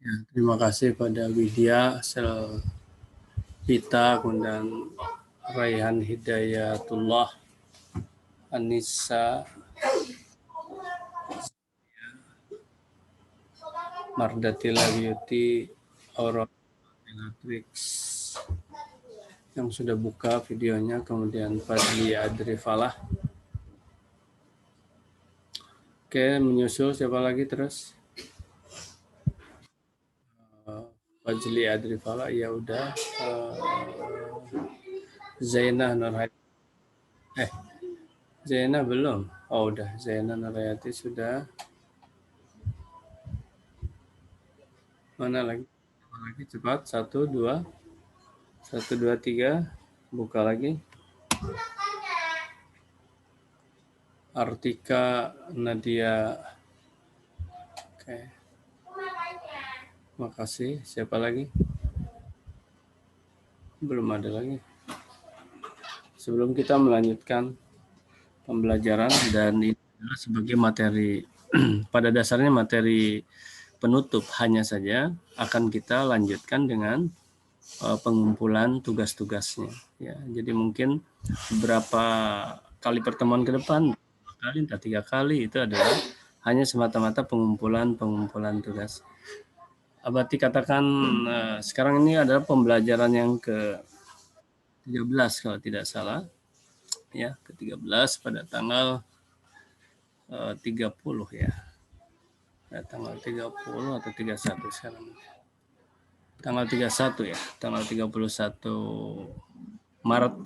Ya, terima kasih pada Widya, Selvita, kemudian Raihan Hidayatullah, Anissa, Mardatila Beauty, Aurora Bellatrix yang sudah buka videonya, kemudian Fadli Adri Falah. Oke, menyusul siapa lagi terus? Fadli Adri Falah, ya udah. Zainah Nurhayati. Zainah belum. Oh, udah. Zainah Nurhayati sudah. Mana lagi? Lagi cepat. 1, 2. 1, 2, 3. Buka lagi. Artika Nadia. Oke. Makasih. Siapa lagi? Belum ada lagi. Sebelum kita melanjutkan pembelajaran, dan ini adalah sebagai materi pada dasarnya materi penutup, hanya saja akan kita lanjutkan dengan pengumpulan tugas-tugasnya. Ya, jadi mungkin beberapa kali pertemuan ke depan, 2 kali, entah 3 kali, itu adalah hanya semata-mata pengumpulan tugas. Abati katakan sekarang ini adalah pembelajaran yang ke-13 kalau tidak salah. Ya, ke-13 pada tanggal 30 ya. Tanggal 30 atau 31 sekarang. Tanggal 31 ya, tanggal 31 Maret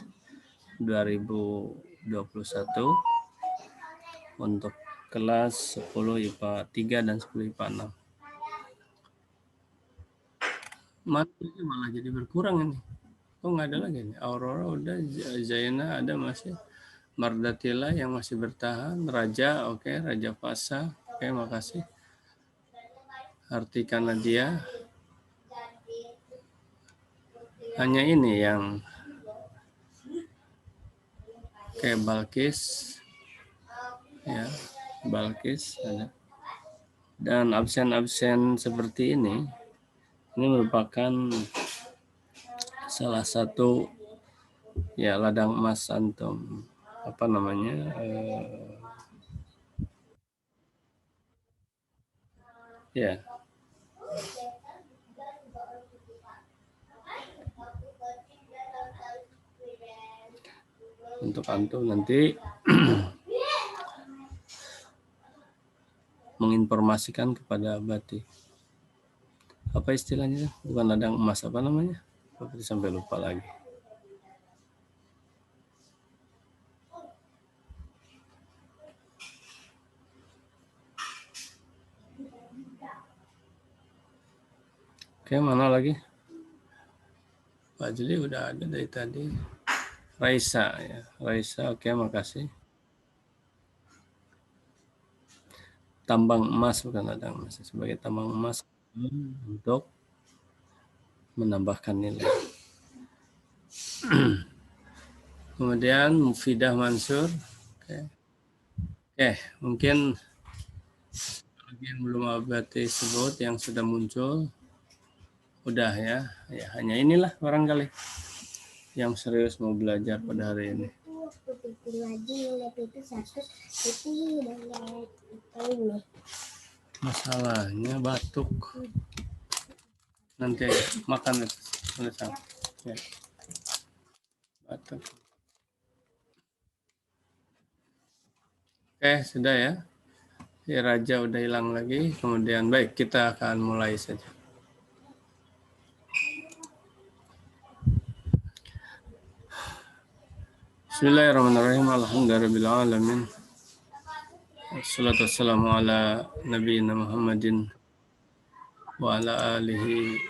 2021 untuk kelas 10 IPA 3 dan 10 IPA 6. Materinya malah jadi berkurang ini. Kok nggak ada lagi nih? Aurora udah, Zaina ada masih, Mardatila yang masih bertahan, Raja, oke, Raja Fasa, oke, makasih. Artika Nadia. Hanya ini yang kayak Balkis, ya, Balkis ada. Dan absen-absen seperti ini merupakan salah satu ya ladang emas antum, apa namanya, ya, untuk antum nanti menginformasikan kepada Abati. Apa istilahnya? Bukan ladang emas, apa namanya? Abati sampai lupa lagi. Oke, mana lagi? Pak Juli udah ada dari tadi. Raisa ya, Raisa, oke, makasih. Tambang emas, bukan ladang emas, sebagai tambang emas untuk menambahkan nilai. Kemudian Mufidah Mansur, oke, mungkin yang belum Abati sebut yang sudah muncul, udah ya, hanya inilah barangkali yang serius mau belajar pada hari ini. Masalahnya batuk. Nanti makan ya. Batuk. Oke, sudah ya. Si Raja udah hilang lagi. Kemudian baik, kita akan mulai saja. Bismillahirrahmanirrahim. Alhamdulillahirrahmanirrahim. Wassalatu wassalamu ala nabiyina Muhammadin wa ala alihi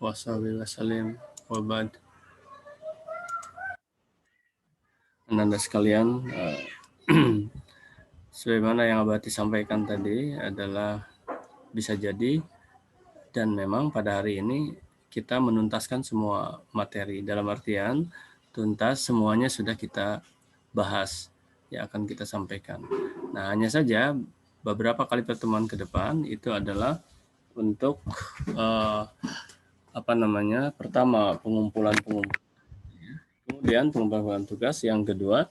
wa sahbihi wasallim wa ba'd. Anda sekalian, sebagaimana yang Abati sampaikan tadi adalah bisa jadi dan memang pada hari ini kita menuntaskan semua materi, dalam artian tuntas semuanya sudah kita bahas, yang akan kita sampaikan. Nah, hanya saja beberapa kali pertemuan ke depan itu adalah untuk pertama pengumpulan kemudian pengumpulan tugas, yang kedua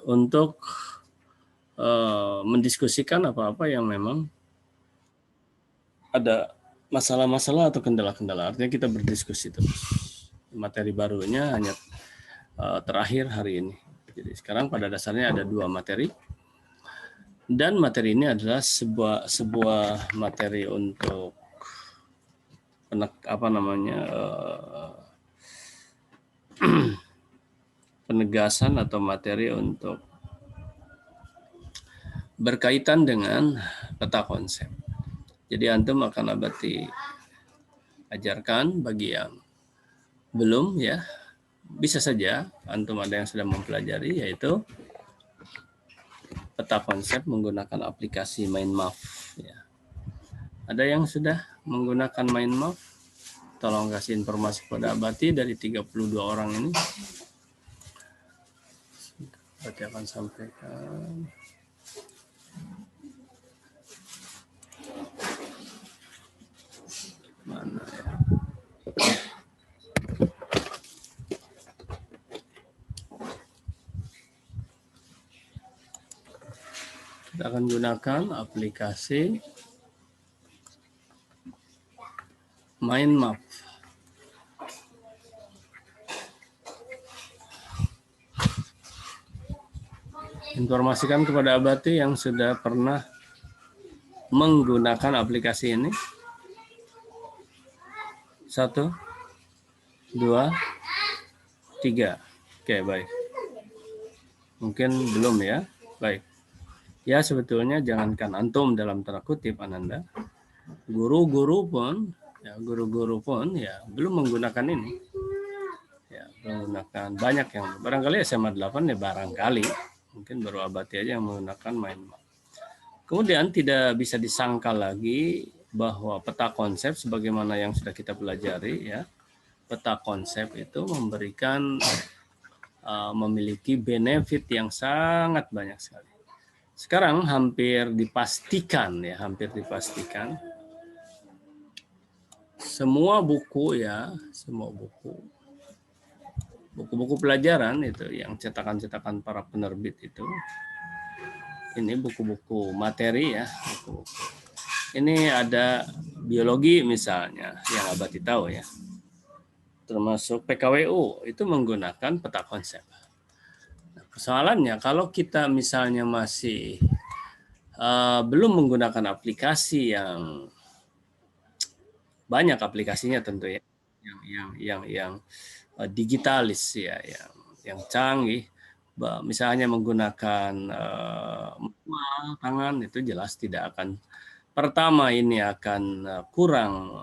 untuk mendiskusikan apa-apa yang memang ada masalah-masalah atau kendala-kendala. Artinya kita berdiskusi terus. Materi barunya hanya terakhir hari ini. Jadi sekarang pada dasarnya ada 2 materi, dan materi ini adalah sebuah materi untuk penegasan atau materi untuk berkaitan dengan peta konsep. Jadi antum akan Abati ajarkan bagi yang belum, ya, bisa saja antum ada yang sudah mempelajari, yaitu peta konsep menggunakan aplikasi Mindmap. Ya. Ada yang sudah menggunakan Mindmap? Tolong kasih informasi kepada Abati dari 32 orang ini. Abati akan sampaikan. Mana ya? Kita akan gunakan aplikasi Mindmap. Informasikan kepada Abati yang sudah pernah menggunakan aplikasi ini. 1, 2, 3. Oke, baik. Mungkin belum ya. Baik. Ya, sebetulnya jangankan antum dalam tanda kutip, Ananda, guru-guru pun ya belum menggunakan ini. Ya, belum menggunakan. Banyak yang barangkali SMA 8 ya barangkali. Mungkin baru Abati aja yang menggunakan Mindmap. Kemudian tidak bisa disangka lagi bahwa peta konsep sebagaimana yang sudah kita pelajari, ya. Peta konsep itu memberikan memiliki benefit yang sangat banyak sekali. Sekarang hampir dipastikan semua buku buku pelajaran itu yang cetakan-cetakan para penerbit itu, ini buku-buku materi ya, buku-buku. Ini ada biologi misalnya yang Abati tahu ya, termasuk PKWU itu menggunakan peta konsep. Nah, persoalannya kalau kita misalnya masih belum menggunakan aplikasi yang banyak aplikasinya tentu ya, yang digitalis ya, yang canggih, misalnya menggunakan manual tangan, itu jelas tidak akan, pertama ini akan kurang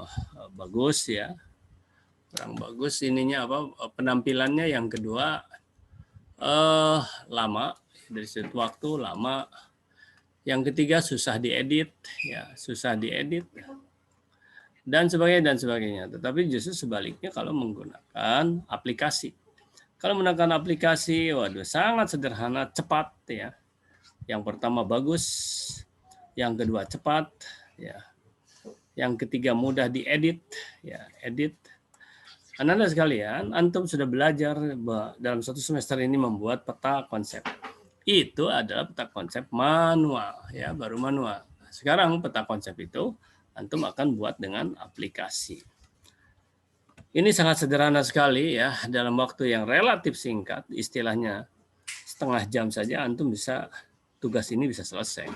bagus ya, kurang bagus ininya penampilannya. Yang kedua lama, dari sudut waktu lama. Yang ketiga susah diedit dan sebagainya. Tetapi justru sebaliknya kalau menggunakan aplikasi. Kalau menggunakan aplikasi, waduh, sangat sederhana, cepat ya. Yang pertama bagus, yang kedua cepat ya. Yang ketiga mudah diedit ya, edit. Anda sekalian, antum sudah belajar dalam 1 semester ini membuat peta konsep. Itu adalah peta konsep manual ya, baru manual. Sekarang peta konsep itu antum akan buat dengan aplikasi. Ini sangat sederhana sekali ya, dalam waktu yang relatif singkat, istilahnya setengah jam saja antum tugas ini bisa selesai.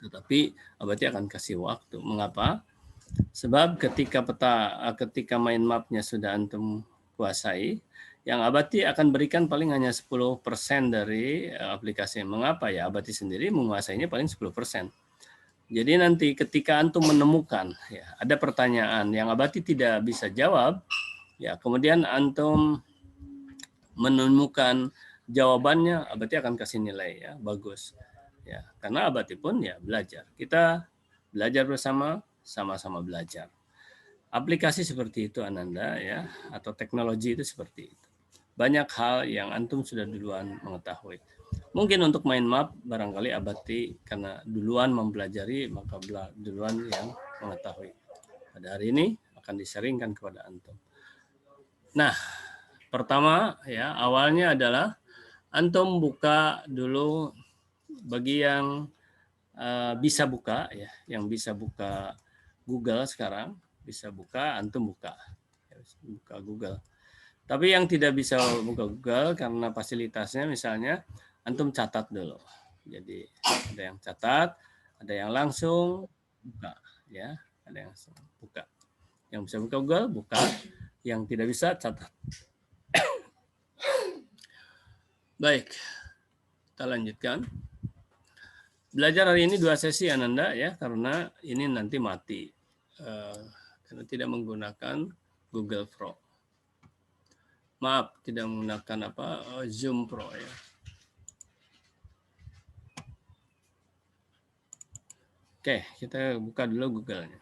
Tetapi Abati akan kasih waktu. Mengapa? Sebab ketika Mindmap-nya sudah antum kuasai, yang Abati akan berikan paling hanya 10% dari aplikasi. Mengapa ya? Abati sendiri menguasainya paling 10%. Jadi nanti ketika antum menemukan ya, ada pertanyaan yang Abati tidak bisa jawab, ya kemudian antum menemukan jawabannya, Abati akan kasih nilai ya, bagus. Ya, karena Abati pun ya belajar. Kita belajar bersama, sama-sama belajar. Aplikasi seperti itu Ananda ya, atau teknologi itu seperti itu. Banyak hal yang antum sudah duluan mengetahui. Mungkin untuk mind map barangkali Abati karena duluan mempelajari maka duluan yang mengetahui. Pada hari ini akan diseringkan kepada antum. Nah, pertama ya awalnya adalah antum buka dulu bagi yang bisa buka ya, yang bisa buka Google sekarang bisa buka, antum buka Google. Tapi yang tidak bisa buka Google karena fasilitasnya misalnya antum catat dulu. Jadi ada yang catat, ada yang langsung buka ya, ada yang langsung buka. Yang bisa buka Google buka, yang tidak bisa catat. Baik, kita lanjutkan. Belajar hari ini 2 sesi Ananda ya, karena ini nanti mati. Karena tidak menggunakan Google Pro. Maaf, tidak menggunakan Zoom Pro ya. Oke, kita buka dulu Google-nya.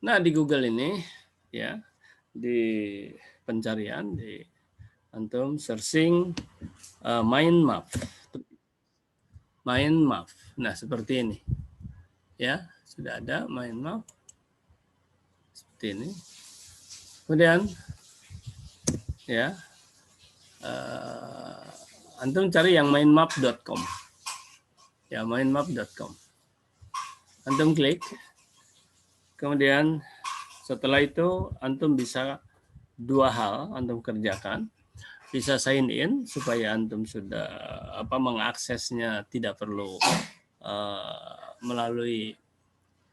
Nah, di Google ini ya, di pencarian di antum searching mind map. Mind map. Nah, seperti ini. Ya, sudah ada mind map. Seperti ini. Kemudian ya, antum cari yang mindmap.com. Ya, mindmap.com. Antum klik. Kemudian setelah itu antum bisa 2 hal antum kerjakan. Bisa sign in supaya antum sudah mengaksesnya tidak perlu melalui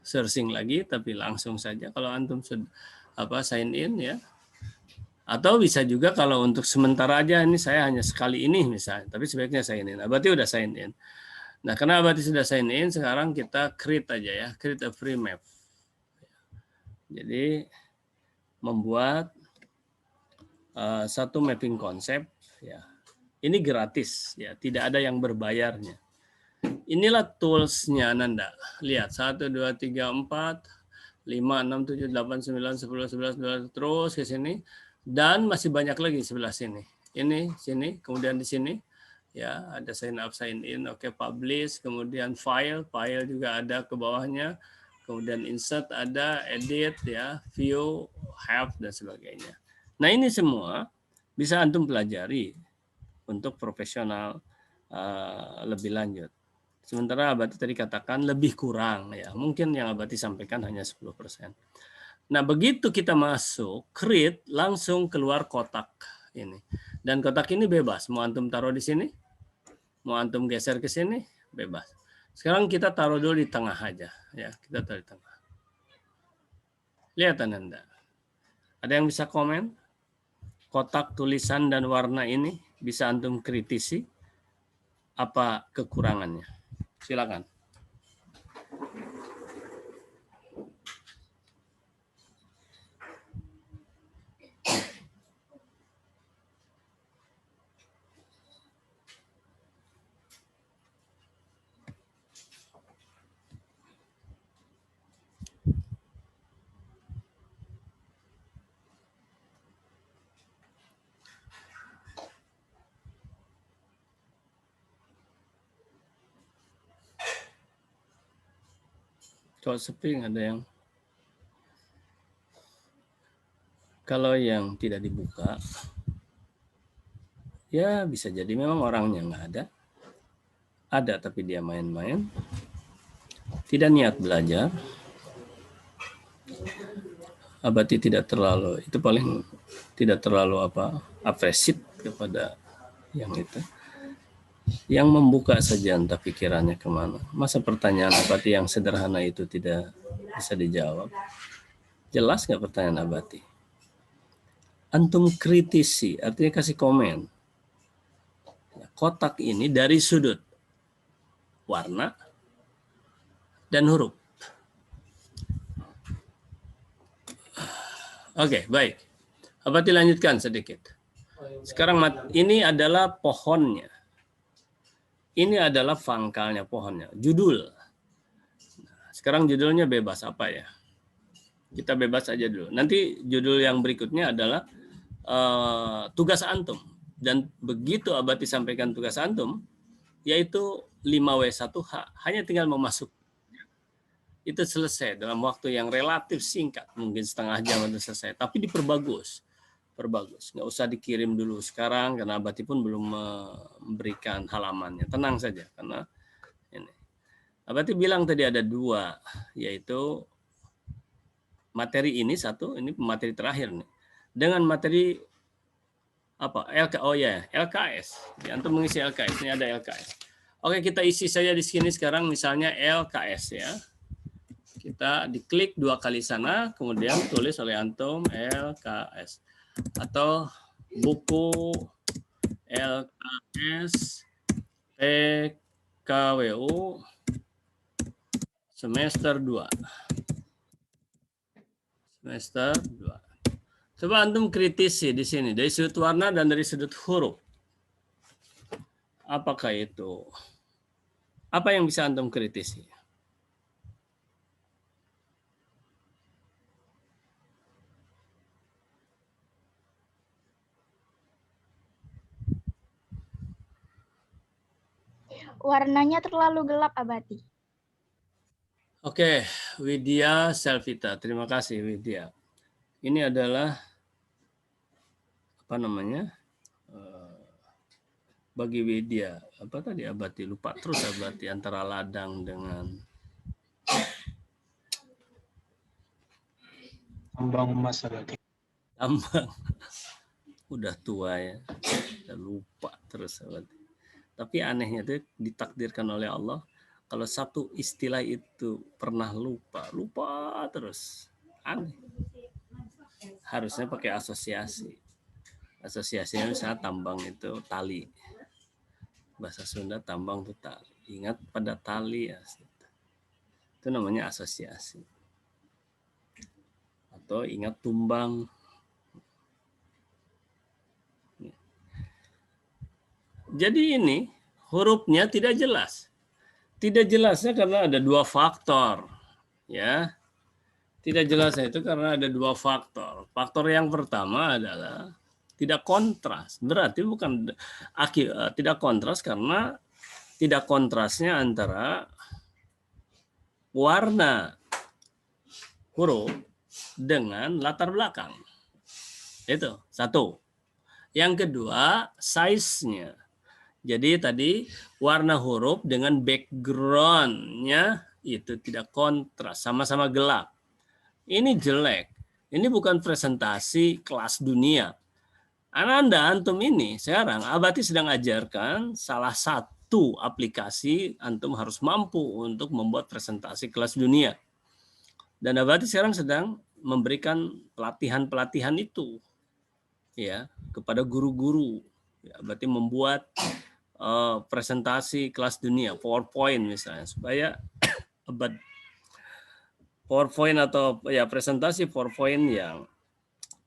searching lagi, tapi langsung saja kalau antum sudah sign in ya. Atau bisa juga kalau untuk sementara aja ini saya hanya sekali ini misalnya, tapi sebaiknya sign in. Berarti udah sign in. Nah, karena berarti sudah sign in, sekarang kita create aja ya, create a free map. Jadi membuat satu mapping konsep ya. Ini gratis ya, tidak ada yang berbayarnya. Inilah toolsnya Nanda. Lihat 1 2 3 4 5 6 7 8 9 10 11 12 terus ke sini dan masih banyak lagi sebelah sini. Ini sini, kemudian di sini ya ada sign up sign in, oke, publish, kemudian file juga ada ke bawahnya. Kemudian insert ada, edit ya, view, have dan sebagainya. Nah, ini semua bisa antum pelajari untuk profesional lebih lanjut. Sementara Abati tadi katakan lebih kurang ya. Mungkin yang Abati sampaikan hanya 10%. Nah, begitu kita masuk create langsung keluar kotak ini. Dan kotak ini bebas, mau antum taruh di sini, mau antum geser ke sini, bebas. Sekarang kita taruh dulu di tengah aja ya, kita taruh di tengah. Lihat Anda. Ada yang bisa komen? Kotak tulisan dan warna ini bisa antum kritisi apa kekurangannya? Silakan. Kalau sepi ada yang, kalau yang tidak dibuka ya bisa jadi memang orangnya nggak ada tapi dia main-main, tidak niat belajar. Abati tidak terlalu, itu paling tidak terlalu apresiat kepada yang itu. Yang membuka saja entah pikirannya kemana. Masa pertanyaan Abati yang sederhana itu tidak bisa dijawab? Jelas nggak pertanyaan Abati? Antum kritisi, artinya kasih komen. Kotak ini dari sudut warna dan huruf. Oke, baik. Abati lanjutkan sedikit. Sekarang ini adalah pohonnya. Ini adalah pangkalnya pohonnya. Judul. Sekarang judulnya bebas apa ya? Kita bebas aja dulu. Nanti judul yang berikutnya adalah tugas antum. Dan begitu Abati sampaikan tugas antum, yaitu 5W1H, hanya tinggal memasuk. Itu selesai dalam waktu yang relatif singkat, mungkin setengah jam itu selesai. Tapi diperbagus, nggak usah dikirim dulu sekarang karena Abati pun belum memberikan halamannya. Tenang saja karena ini. Abati bilang tadi ada 2, yaitu materi ini satu, ini materi terakhir nih. Dengan materi apa? LKS. Ya, antum mengisi LKS. Ini ada LKS. Oke, kita isi saja di sini sekarang misalnya LKS ya. Kita diklik 2 kali sana, kemudian tulis oleh antum LKS atau buku LKS PKWU semester 2. Semester 2. Coba antum kritisi di sini dari sudut warna dan dari sudut huruf. Apakah itu? Apa yang bisa antum kritisi? Warnanya terlalu gelap, Abati. Oke, Widya Selvita. Terima kasih, Widya. Ini adalah apa namanya? Bagi Widya. Apa tadi Abati? Lupa terus Abati antara ladang dengan tambang emas, Abati. Tambang. Udah tua ya. Udah lupa terus Abati. Tapi anehnya itu ditakdirkan oleh Allah. Kalau satu istilah itu pernah lupa terus. Aneh. Harusnya pakai asosiasi. Asosiasinya misalnya tambang itu tali. Bahasa Sunda tambang itu tali. Ingat pada tali ya. Itu namanya asosiasi. Atau ingat tumbang. Jadi ini hurufnya tidak jelas. Tidak jelasnya karena ada 2 faktor. Ya. Tidak jelasnya itu karena ada 2 faktor. Faktor yang pertama adalah tidak kontras. Berarti bukan tidak kontras karena tidak kontrasnya antara warna huruf dengan latar belakang. Itu satu. Yang kedua, size-nya. Jadi tadi warna huruf dengan background-nya itu tidak kontras, sama-sama gelap. Ini jelek. Ini bukan presentasi kelas dunia. Anda antum ini sekarang Abati sedang ajarkan salah satu aplikasi antum harus mampu untuk membuat presentasi kelas dunia. Dan Abati sekarang sedang memberikan pelatihan-pelatihan itu ya kepada guru-guru. Ya, Abati membuat presentasi kelas dunia, PowerPoint misalnya, supaya PowerPoint atau ya presentasi PowerPoint yang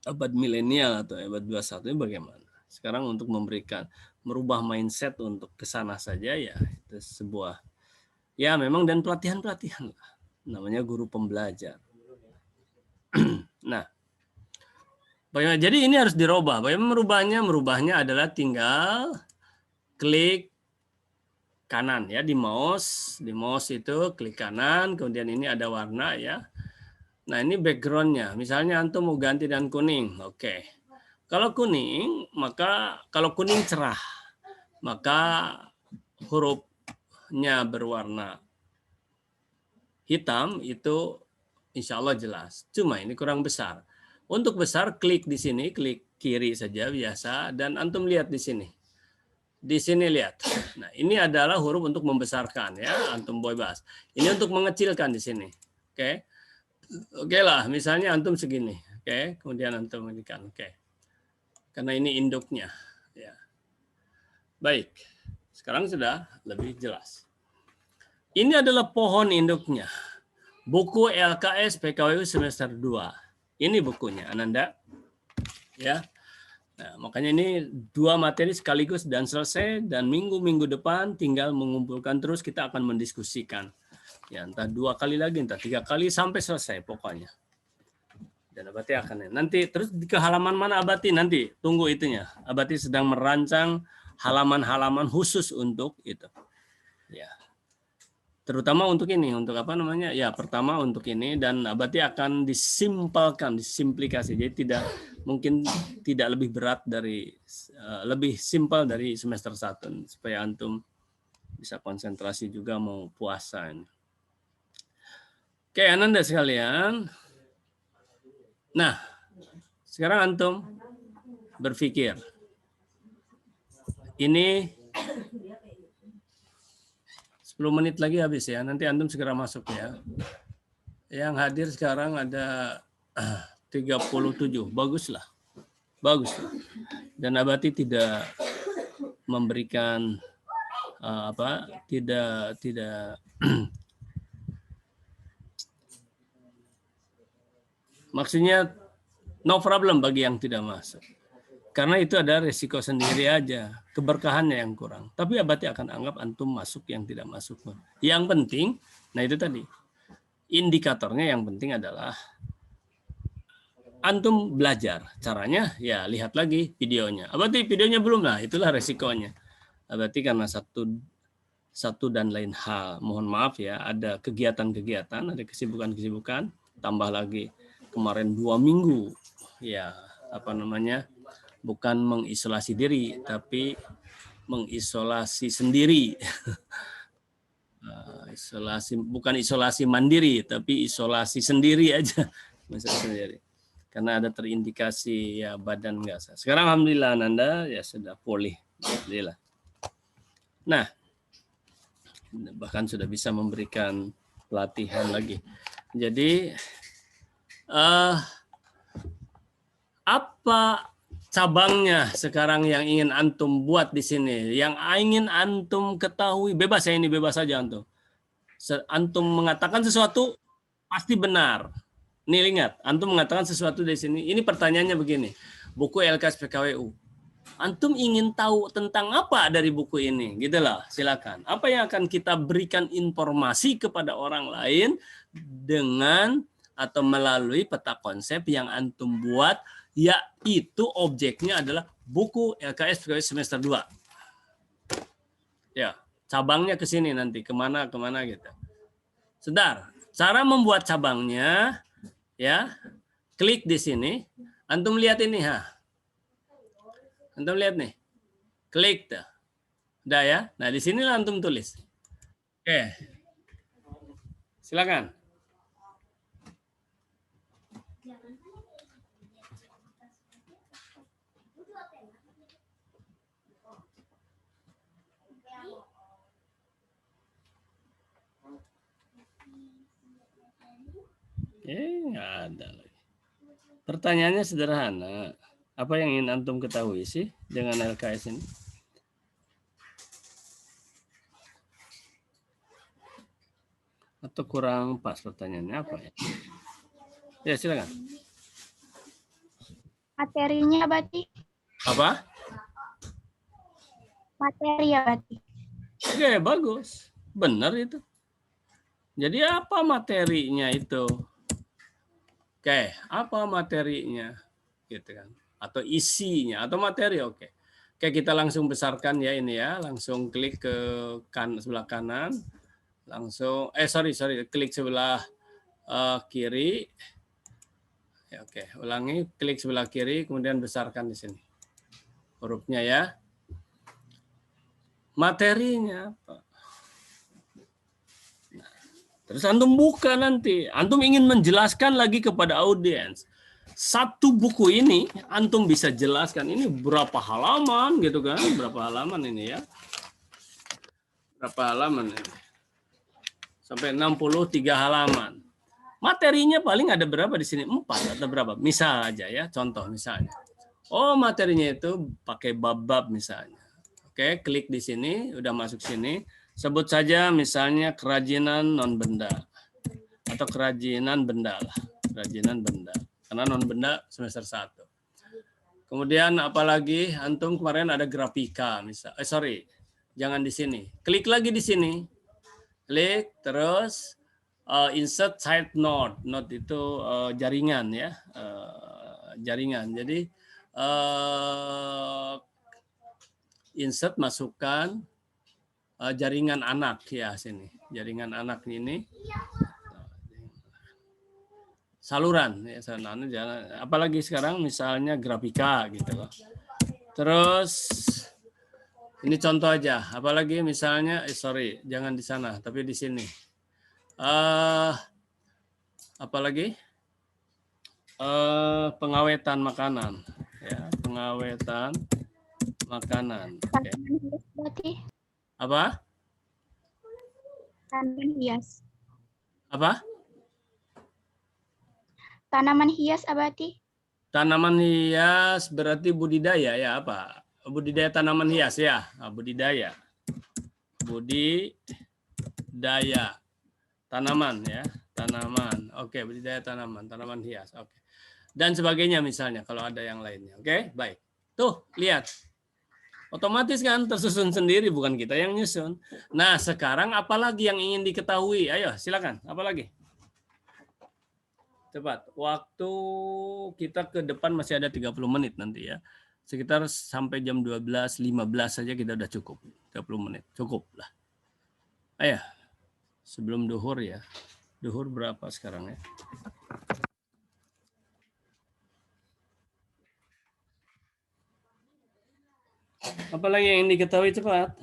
abad milenial atau abad 21 ini bagaimana? Sekarang untuk merubah mindset untuk ke sana saja ya itu sebuah ya memang dan pelatihan-pelatihan lah. Namanya guru pembelajar. Nah, bagaimana? Jadi ini harus dirubah. Bagaimana merubahnya? Merubahnya adalah tinggal klik kanan ya di mouse itu klik kanan, kemudian ini ada warna ya. Nah ini backgroundnya, misalnya antum mau ganti dan kuning, oke. Kalau kuning maka kalau kuning cerah maka hurufnya berwarna hitam itu insya Allah jelas. Cuma ini kurang besar. Untuk besar klik di sini, klik kiri saja biasa dan antum lihat di sini. Di sini lihat. Nah, ini adalah huruf untuk membesarkan ya, antum bebas. Ini untuk mengecilkan di sini. Oke. Oke lah, misalnya antum segini. Oke, kemudian antum mendikan. Oke. Karena ini induknya ya. Baik. Sekarang sudah lebih jelas. Ini adalah pohon induknya. Buku LKS PKWU semester 2. Ini bukunya, Ananda. Ya. Nah, makanya ini 2 materi sekaligus dan selesai dan minggu-minggu depan tinggal mengumpulkan terus kita akan mendiskusikan. Ya, entah 2 kali lagi, entah 3 kali sampai selesai pokoknya. Dan Abati akan nanti terus ke halaman mana Abati, nanti tunggu itunya. Abati sedang merancang halaman-halaman khusus untuk itu. Ya. Terutama untuk ini, untuk apa namanya? Ya, pertama untuk ini, dan Abati akan disimpelkan, disimplikasi. Jadi mungkin tidak lebih berat dari lebih simpel dari semester 1 supaya antum bisa konsentrasi juga mau puasa ini. Oke, Ananda sekalian. Nah, sekarang antum berpikir. Ini 10 menit lagi habis ya. Nanti antum segera masuk ya. Yang hadir sekarang ada 37. Baguslah. Bagus. Dan Abati tidak memberikan tidak maksudnya no problem bagi yang tidak masuk. Karena itu ada resiko sendiri aja, keberkahannya yang kurang. Tapi Abati akan anggap antum masuk yang tidak masuk. Yang penting, nah itu tadi, indikatornya yang penting adalah antum belajar. Caranya ya lihat lagi videonya. Abati videonya belum, lah itulah resikonya. Abati karena satu dan lain hal, mohon maaf ya, ada kegiatan-kegiatan, ada kesibukan-kesibukan, tambah lagi kemarin 2 minggu, ya apa namanya, bukan mengisolasi diri, tapi mengisolasi sendiri. Bukan isolasi mandiri, tapi isolasi sendiri aja. Sendiri. Karena ada terindikasi ya badan nggak sah. Sekarang alhamdulillah Ananda ya sudah pulih. Alhamdulillah. Nah, bahkan sudah bisa memberikan pelatihan lagi. Jadi, apa cabangnya sekarang yang ingin antum buat di sini, yang ingin antum ketahui, bebas ya, ini bebas saja antum. Antum mengatakan sesuatu pasti benar. Nih ingat, antum mengatakan sesuatu di sini. Ini pertanyaannya begini. Buku LKS PKWU. Antum ingin tahu tentang apa dari buku ini? Gitulah, silakan. Apa yang akan kita berikan informasi kepada orang lain dengan atau melalui peta konsep yang antum buat, yaitu objeknya adalah buku LKS semester 2. Ya, cabangnya ke sini nanti, kemana gitu. Sedar, cara membuat cabangnya, ya, klik di sini, antum lihat ini, antum lihat nih, klik tuh, udah ya. Nah di sinilah antum tulis. Oke, silakan. Nggak ada lagi. Pertanyaannya sederhana. Apa yang ingin antum ketahui sih dengan LKS ini? Atau kurang pas pertanyaannya apa ya? Ya silakan. Materinya Abati. Apa? Materi Abati. Oke, bagus. Benar itu. Jadi apa materinya itu? Oke, apa materinya? Gitu kan. Atau isinya, atau materi, oke. Oke, kita langsung besarkan ya ini ya. Langsung klik ke sebelah kanan. Langsung, klik sebelah kiri. Ya, oke, ulangi, klik sebelah kiri, kemudian besarkan di sini. Hurufnya ya. Materinya apa? Nah, terus antum buka nanti. Antum ingin menjelaskan lagi kepada audiens. Satu buku ini antum bisa jelaskan ini berapa halaman gitu kan? Berapa halaman ini ya? Berapa halaman ini? Sampai 63 halaman. Materinya paling ada berapa di sini? 4 atau berapa? Misal aja ya, contoh misalnya. Oh, materinya itu pakai bab-bab misalnya. Oke, klik di sini, udah masuk sini. Sebut saja misalnya kerajinan non-benda. Atau kerajinan benda lah. Kerajinan benda. Karena non-benda semester 1. Kemudian apalagi antum kemarin ada grafika misal. Jangan di sini. Klik lagi di sini. Klik terus insert side node. Node itu jaringan ya. jaringan. Jadi insert masukkan jaringan anak ya sini. Jaringan anak ini saluran ya saluran, apalagi sekarang misalnya grafika gitu loh. Terus ini contoh aja, apalagi misalnya sorry jangan di sana tapi di sini. Apalagi pengawetan makanan ya, pengawetan makanan. Okay. Berarti Apa? tanaman hias. Apa? Tanaman hias abati. Tanaman hias berarti budidaya ya, apa? Budidaya tanaman hias ya, budidaya. Budidaya tanaman ya, tanaman. Oke, budidaya tanaman, tanaman hias. Oke. Dan sebagainya misalnya kalau ada yang lainnya. Oke, baik. Tuh, lihat. Otomatis kan tersusun sendiri, bukan kita yang nyusun. Nah, sekarang apalagi yang ingin diketahui? Ayo, silakan. Apalagi? Cepat. Waktu kita ke depan masih ada 30 menit nanti ya. Sekitar sampai jam 12.15 saja kita udah cukup. 30 menit. Cukup lah. Ayo. Sebelum duhur ya. Duhur berapa sekarang ya? Apalagi yang diketahui cepat.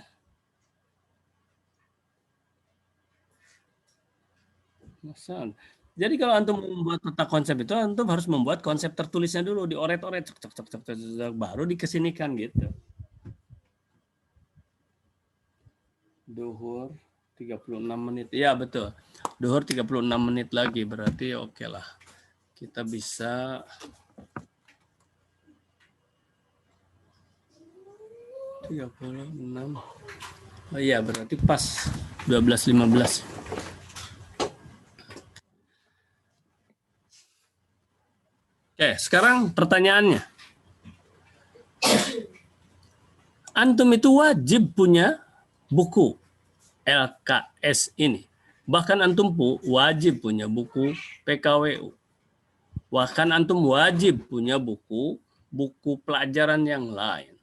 Jadi kalau antum membuat peta konsep itu, antum harus membuat konsep tertulisnya dulu, dioret-oret, baru dikesinikan gitu. Duhur 36 menit. Ya betul. Duhur 36 menit lagi, berarti oke lah. Kita bisa 36. Oh iya, berarti pas 12.15. Oke, sekarang pertanyaannya. Antum itu wajib punya buku LKS ini. Bahkan antum wajib punya buku PKWU. Bahkan antum wajib punya buku pelajaran yang lain.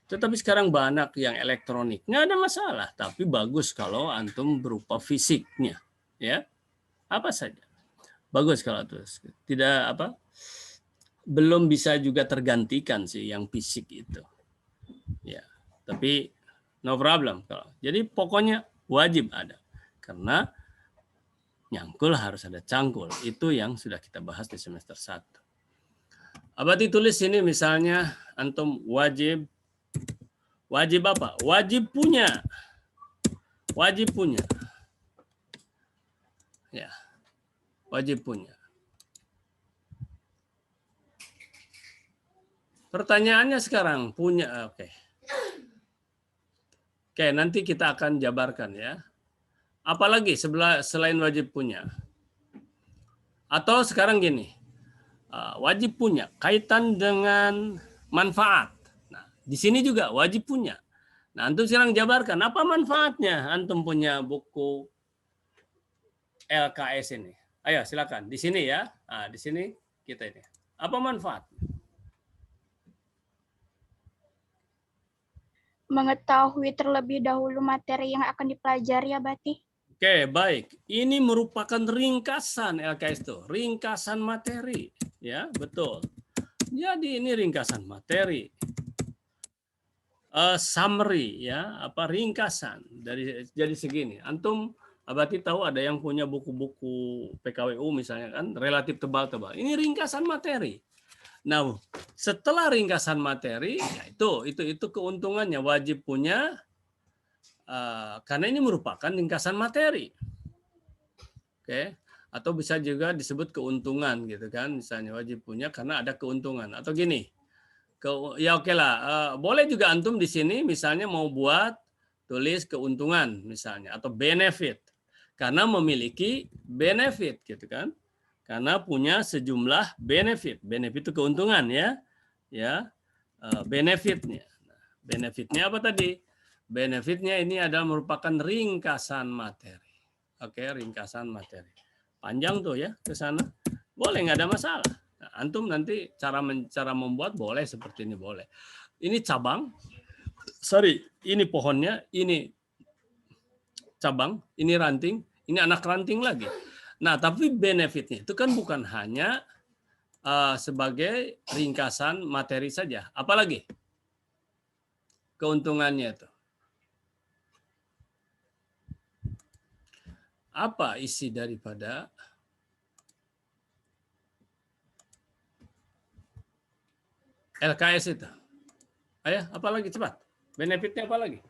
Tetapi sekarang banyak yang elektronik, nggak ada masalah. Tapi bagus kalau antum berupa fisiknya, ya apa saja. Bagus kalau terus tidak apa, belum bisa juga tergantikan sih yang fisik itu, ya. Tapi no problem kalau. Jadi pokoknya wajib ada, karena nyangkul harus ada cangkul. Itu yang sudah kita bahas di semester 1. Abadi tulis ini misalnya antum wajib apa? Wajib punya. Ya. Wajib punya. Pertanyaannya sekarang punya, oke. Oke, nanti kita akan jabarkan ya. Apalagi selain wajib punya. Atau sekarang gini. Wajib punya kaitan dengan manfaat. Di sini juga wajib punya. Nah, antum sekarang jabarkan apa manfaatnya antum punya buku LKS ini. Ayo silakan. Di sini ya. Nah, di sini kita ini. Apa manfaat? Mengetahui terlebih dahulu materi yang akan dipelajari ya Bati. Oke, baik. Ini merupakan ringkasan LKS itu, ringkasan materi, ya, betul. Jadi ini ringkasan materi. Summary ya, apa ringkasan dari jadi segini. Antum Abati tahu ada yang punya buku-buku PKWU misalnya kan relatif tebal-tebal. Ini ringkasan materi. Nah, setelah ringkasan materi, ya itu keuntungannya wajib punya karena ini merupakan ringkasan materi. Oke, atau bisa juga disebut keuntungan gitu kan. Misalnya wajib punya karena ada keuntungan atau gini. Ya oke lah, boleh juga antum di sini misalnya mau buat tulis keuntungan misalnya atau benefit karena memiliki benefit gitu kan, karena punya sejumlah benefit itu keuntungan ya benefitnya. Nah, benefitnya apa tadi? Benefitnya ini adalah merupakan ringkasan materi. Oke, ringkasan materi panjang tuh ya ke sana, boleh nggak ada masalah. Nah, antum nanti cara membuat boleh seperti ini boleh. Ini cabang, ini pohonnya, ini cabang, ini ranting, ini anak ranting lagi. Nah, tapi benefitnya itu kan bukan hanya sebagai ringkasan materi saja, apalagi keuntungannya itu. Apa isi daripada LKS itu? Ayo, apa lagi cepat? Benefitnya apa lagi?